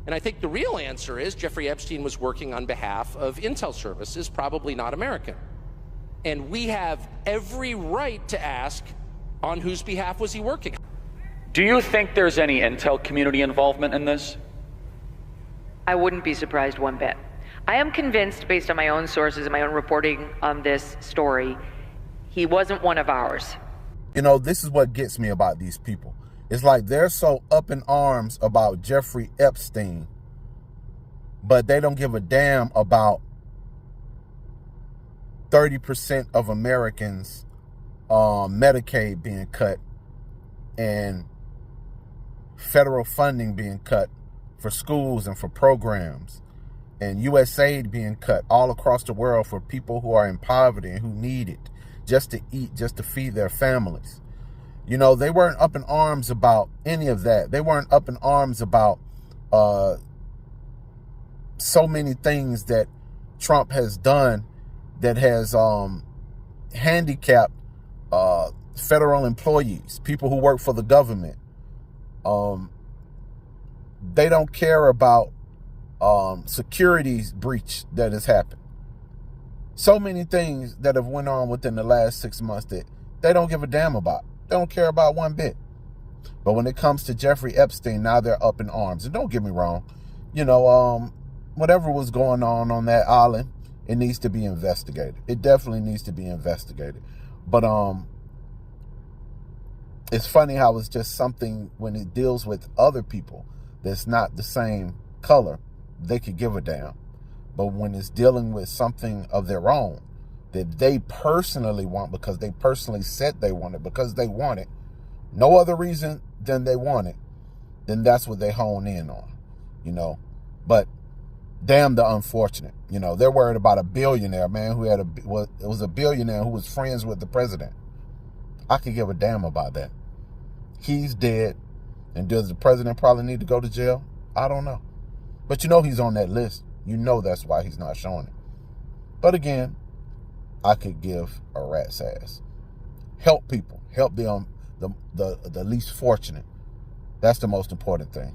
And I think the real answer is Jeffrey Epstein was working on behalf of intel services, probably not American. And we have every right to ask, on whose behalf was he working? Do you think there's any intel community involvement in this? I wouldn't be surprised one bit. I am convinced, based on my own sources and my own reporting on this story, he wasn't one of ours. You know, this is what gets me about these people. It's like they're so up in arms about Jeffrey Epstein, but they don't give a damn about 30% of Americans Medicaid being cut and federal funding being cut for schools and for programs, and USAID being cut all across the world for people who are in poverty and who need it just to eat, just to feed their families. You know, they weren't up in arms about any of that. They weren't up in arms about so many things that Trump has done that has handicapped federal employees, people who work for the government. They don't care about security breach that has happened. So many things that have went on within the last 6 months that they don't give a damn about. They don't care about one bit. But when it comes to Jeffrey Epstein, now they're up in arms. And don't get me wrong, you know, whatever was going on that island, it needs to be investigated. It definitely needs to be investigated. But it's funny how it's just something when it deals with other people that's not the same color, they could give a damn. But when it's dealing with something of their own that they personally want, because they personally said they want it, because they want it, no other reason than they want it, then that's what they hone in on, you know. But damn the unfortunate, you know. They're worried about a billionaire, man, who had it was a billionaire who was friends with the president. I could give a damn about that. He's dead. And does the president probably need to go to jail? I don't know. But you know he's on that list. You know that's why he's not showing it. But again, I could give a rat's ass. Help people. Help the least fortunate. That's the most important thing.